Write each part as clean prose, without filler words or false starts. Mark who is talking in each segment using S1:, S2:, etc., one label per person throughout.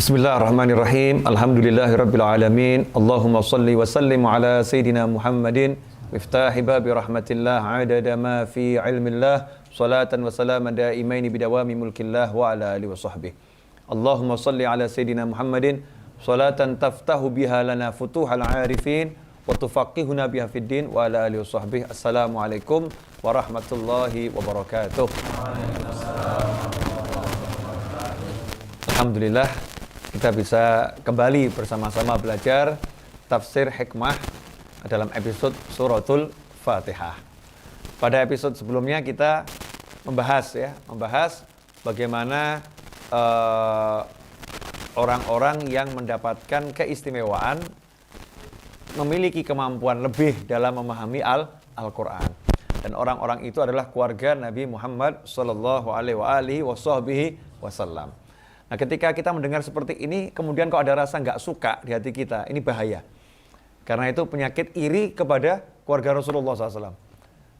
S1: Bismillahirrahmanirrahim. Alhamdulillahirabbil alamin. Allahumma shalli wa sallim ala sayidina Muhammadin miftahi babi rahmatillah adada ma fi ilmillah salatan wa salaman daimaini bidawami mulkillah wa ala alihi wa sahbihi. Allahumma shalli ala sayidina Muhammadin salatan taftahu biha lana futuhal arifin wa tufaqihuna biha fid din wa ala alihi wa sahbihi. Assalamualaikum warahmatullahi wabarakatuh. Alhamdulillah kita bisa kembali bersama-sama belajar tafsir hikmah dalam episode suratul Fatihah. Pada episode sebelumnya kita membahas bagaimana orang-orang yang mendapatkan keistimewaan memiliki kemampuan lebih dalam memahami Al-Quran. Dan orang-orang itu adalah keluarga Nabi Muhammad sallallahu alaihi wasallam. Nah, ketika kita mendengar seperti ini, kemudian kok ada rasa nggak suka di hati kita, ini bahaya. Karena itu penyakit iri kepada keluarga Rasulullah SAW.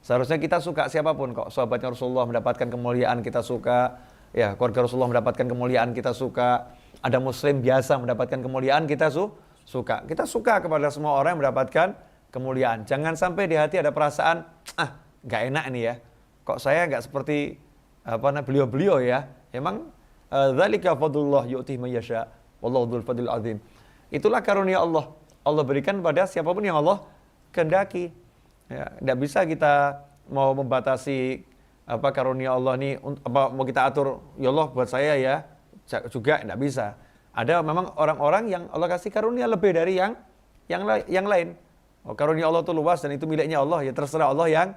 S1: Seharusnya kita suka siapapun kok. Sahabatnya Rasulullah mendapatkan kemuliaan, kita suka. Ya, keluarga Rasulullah mendapatkan kemuliaan, kita suka. Ada muslim biasa mendapatkan kemuliaan, kita suka. Kita suka kepada semua orang yang mendapatkan kemuliaan. Jangan sampai di hati ada perasaan, nggak enak nih ya. Kok saya nggak seperti beliau-beliau ya. Emang dzalika fadlullah yu'tihi may yasha wallahu dzul fadlil azim. Itulah karunia Allah. Allah berikan pada siapapun yang Allah kehendaki. Ya, enggak bisa kita mau membatasi karunia Allah ini mau kita atur, ya Allah buat saya ya. Juga enggak bisa. Ada memang orang-orang yang Allah kasih karunia lebih dari yang lain. Karunia Allah itu luas dan itu miliknya Allah, ya terserah Allah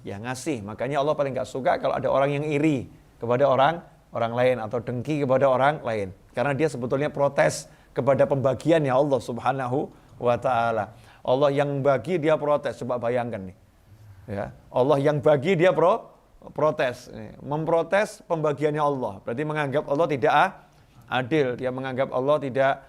S1: yang ngasih. Makanya Allah paling enggak suka kalau ada orang yang iri kepada orang lain atau dengki kepada orang lain. Karena dia sebetulnya protes kepada pembagiannya Allah Subhanahu wa ta'ala. Allah yang bagi dia protes. Coba bayangkan nih. Ya, Allah yang bagi dia protes. Memprotes pembagiannya Allah. Berarti menganggap Allah tidak adil. Dia menganggap Allah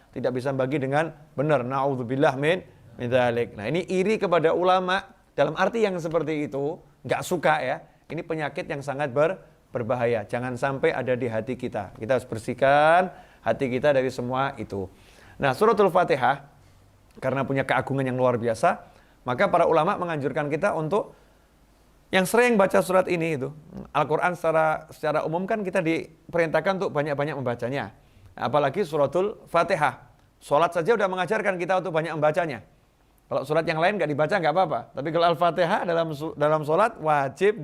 S1: tidak bisa bagi dengan benar. Na'udzubillah min dzalik. Nah, ini iri kepada ulama dalam arti yang seperti itu, enggak suka ya. Ini penyakit yang sangat berbahaya. Jangan sampai ada di hati kita. Kita harus bersihkan hati kita dari semua itu. Nah, suratul Fatihah karena punya keagungan yang luar biasa, maka para ulama menganjurkan kita untuk yang sering baca surat ini itu. Al-Qur'an secara umum kan kita diperintahkan untuk banyak-banyak membacanya. Apalagi suratul Fatihah. Salat saja udah mengajarkan kita untuk banyak membacanya. Kalau surat yang lain enggak dibaca enggak apa-apa, tapi kalau Al-Fatihah dalam salat wajib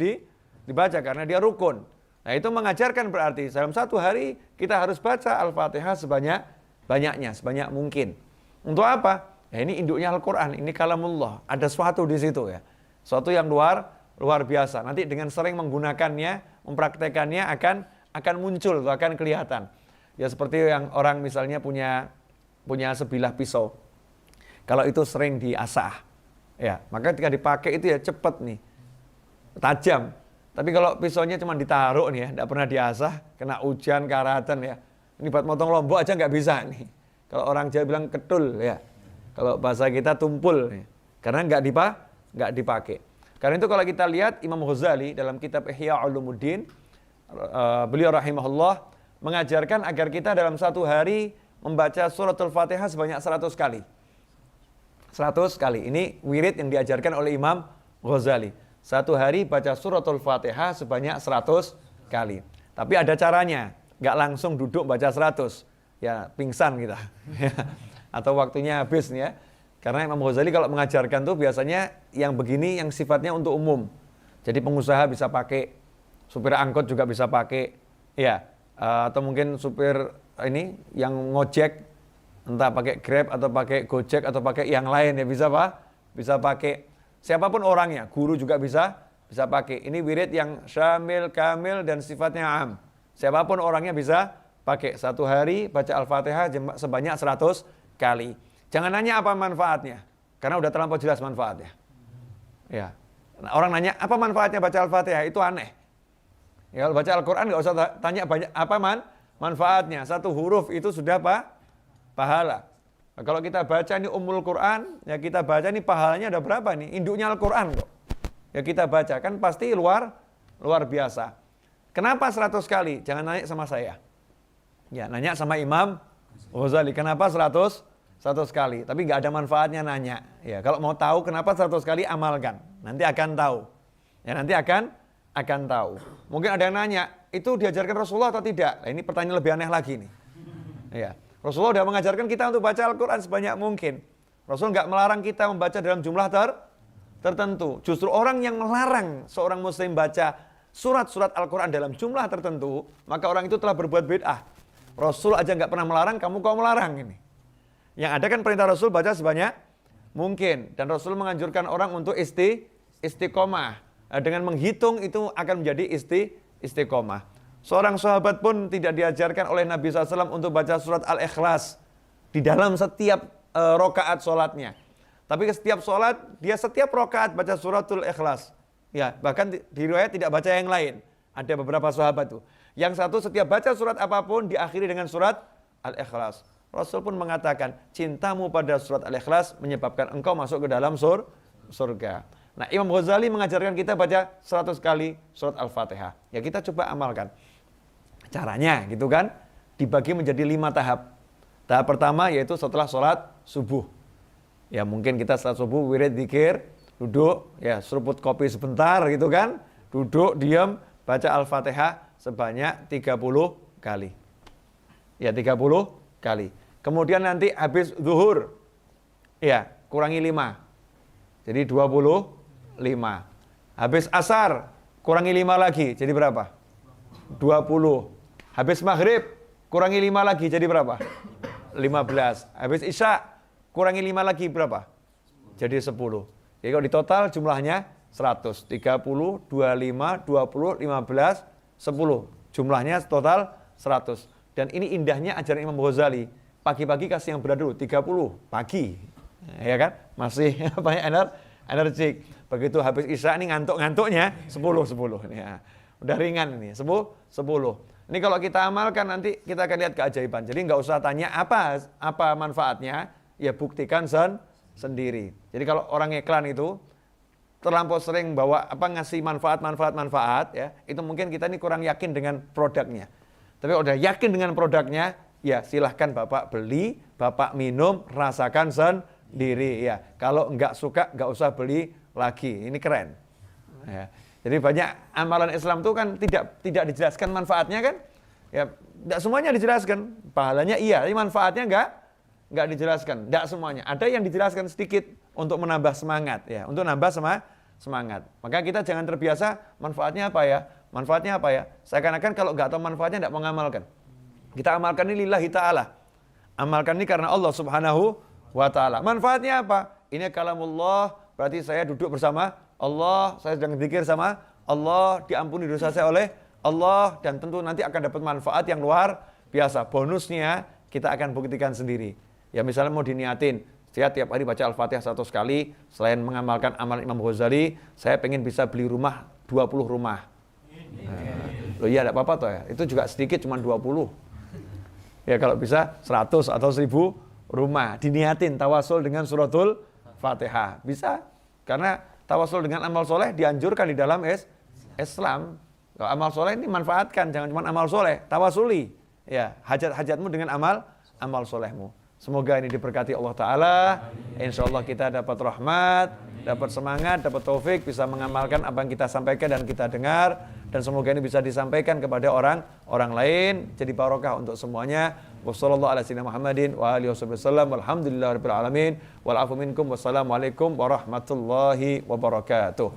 S1: dibaca karena dia rukun. Nah, itu mengajarkan berarti dalam satu hari kita harus baca Al-Fatihah sebanyak-banyaknya, sebanyak mungkin. Untuk apa? Ya, ini induknya Al-Quran, ini kalamullah. Ada sesuatu di situ ya. Sesuatu yang luar biasa. Nanti dengan sering menggunakannya, mempraktekannya akan muncul, akan kelihatan. Ya seperti yang orang misalnya punya sebilah pisau. Kalau itu sering diasah, ya, maka ketika dipakai itu ya cepat nih, tajam. Tapi kalau pisaunya cuma ditaruh nih ya, tidak pernah diasah, kena hujan, karatan ya. Ini buat motong lombok aja nggak bisa nih. Kalau orang Jawa bilang ketul ya. Kalau bahasa kita tumpul nih. Karena nggak dipakai. Karena itu kalau kita lihat Imam Ghazali dalam kitab Ihya Ulumuddin, beliau rahimahullah mengajarkan agar kita dalam satu hari membaca suratul Fatihah sebanyak 100 kali. 100 kali. Ini wirid yang diajarkan oleh Imam Ghazali. Satu hari baca suratul Fatihah sebanyak 100 kali. Tapi ada caranya. Nggak langsung duduk baca 100. Ya pingsan kita. Atau waktunya habis nih ya. Karena Imam Ghazali kalau mengajarkan tuh biasanya yang begini yang sifatnya untuk umum. Jadi pengusaha bisa pakai. Supir angkot juga bisa pakai. Ya. Atau mungkin supir ini yang ngojek. Entah pakai Grab atau pakai Gojek atau pakai yang lain ya bisa bisa pakai. Siapapun orangnya, guru juga bisa pakai. Ini wirid yang syamil, kamil, dan sifatnya am. Siapapun orangnya bisa pakai. Satu hari baca Al-Fatihah sebanyak 100 kali. Jangan nanya apa manfaatnya, karena udah terlampau jelas manfaatnya. Ya. Nah, orang nanya apa manfaatnya baca Al-Fatihah, itu aneh. Ya, kalau baca Al-Quran nggak usah tanya banyak apa manfaatnya. Satu huruf itu sudah pahala. Nah, kalau kita baca ini Ummul Quran, ya kita baca ini pahalanya ada berapa nih? Induknya Al-Quran kok. Ya kita baca, kan pasti luar biasa. Kenapa 100 kali? Jangan nanya sama saya. Ya, nanya sama Imam Ghazali, kenapa 100 kali? Tapi nggak ada manfaatnya nanya. Ya, kalau mau tahu kenapa 100 kali, amalkan. Nanti akan tahu. Ya, nanti akan tahu. Mungkin ada yang nanya, itu diajarkan Rasulullah atau tidak? Nah, ini pertanyaan lebih aneh lagi nih. Ya, Rasulullah sudah mengajarkan kita untuk baca Al-Quran sebanyak mungkin. Rasul nggak melarang kita membaca dalam jumlah tertentu. Justru orang yang melarang seorang muslim baca surat-surat Al-Quran dalam jumlah tertentu, maka orang itu telah berbuat bid'ah. Rasul aja nggak pernah melarang, kamu kok melarang ini? Yang ada kan perintah Rasul baca sebanyak mungkin. Dan Rasul menganjurkan orang untuk istiqomah. Dengan menghitung itu akan menjadi istiqomah. Seorang sahabat pun tidak diajarkan oleh Nabi SAW untuk baca surat Al-Ikhlas di dalam setiap rokaat sholatnya. Tapi setiap sholat, dia setiap rokaat baca suratul Ikhlas. Ya, bahkan di riwayat tidak baca yang lain. Ada beberapa sahabat tuh. Yang satu setiap baca surat apapun diakhiri dengan surat Al-Ikhlas. Rasul pun mengatakan, cintamu pada surat Al-Ikhlas menyebabkan engkau masuk ke dalam surga. Nah, Imam Ghazali mengajarkan kita baca 100 kali surat Al-Fatihah. Ya, kita coba amalkan. Caranya gitu kan, dibagi menjadi 5 tahap. Tahap pertama yaitu setelah sholat subuh. Ya, mungkin kita setelah subuh wirid dzikir, duduk, ya seruput kopi sebentar gitu kan, duduk, diam, baca Al-Fatihah sebanyak 30 kali. Ya, 30 kali. Kemudian nanti habis zuhur, ya kurangi 5. Jadi 25. Habis asar, kurangi 5 lagi, jadi berapa? 20. Habis maghrib, kurangi 5 lagi, jadi berapa? 15. Habis isya, kurangi 5 lagi berapa? Jadi 10. Jadi kalau di total jumlahnya 100. 30, 25, 20, 15, 10. Jumlahnya total 100. Dan ini indahnya ajaran Imam Ghazali. Pagi-pagi kasih yang berat dulu, 30 pagi. Ya kan? Masih banyak energik. Begitu habis isya ini ngantuk-ngantuknya 10. Ya. Udah ringan ini, 10. Ini kalau kita amalkan nanti kita akan lihat keajaiban. Jadi nggak usah tanya apa manfaatnya, ya buktikan sendiri. Jadi kalau orang iklan itu terlampau sering bawa ngasih manfaat ya, itu mungkin kita ini kurang yakin dengan produknya. Tapi udah yakin dengan produknya, ya silahkan Bapak beli, Bapak minum, rasakan sendiri ya. Kalau nggak suka nggak usah beli lagi. Ini keren. Ya. Jadi banyak amalan Islam itu kan tidak dijelaskan manfaatnya kan? Ya, tidak semuanya dijelaskan. Pahalanya iya, tapi manfaatnya enggak dijelaskan. Tidak semuanya. Ada yang dijelaskan sedikit untuk menambah semangat ya, untuk nambah semangat. Maka kita jangan terbiasa manfaatnya apa ya? Manfaatnya apa ya? Seakan-akan kalau enggak tahu manfaatnya enggak mengamalkan. Kita amalkan ini lillahi ta'ala. Amalkan ini karena Allah Subhanahu wa ta'ala. Manfaatnya apa? Ini kalamullah, berarti saya duduk bersama Allah, saya sedang zikir sama Allah, diampuni dosa saya oleh Allah, dan tentu nanti akan dapat manfaat yang luar biasa. Bonusnya kita akan buktikan sendiri. Ya misalnya mau diniatin, saya tiap hari baca Al-Fatihah 100 kali, selain mengamalkan amalan Imam Ghazali, saya pengen bisa beli rumah 20 rumah. Loh iya, tidak apa-apa toh ya, itu juga sedikit, cuma 20. Ya kalau bisa 100 atau 1000 rumah, diniatin tawasul dengan suratul Fatihah. Bisa, karena tawasul dengan amal soleh dianjurkan di dalam Islam. Kalau amal soleh ini manfaatkan, jangan cuma amal soleh, tawasuli. Ya, hajat-hajatmu dengan amal solehmu. Semoga ini diberkati Allah Ta'ala. Insya Allah kita dapat rahmat, dapat semangat, dapat taufik, bisa mengamalkan apa yang kita sampaikan dan kita dengar. Dan semoga ini bisa disampaikan kepada orang lain. Jadi barokah untuk semuanya. Wassalamualaikum warahmatullahi wabarakatuh.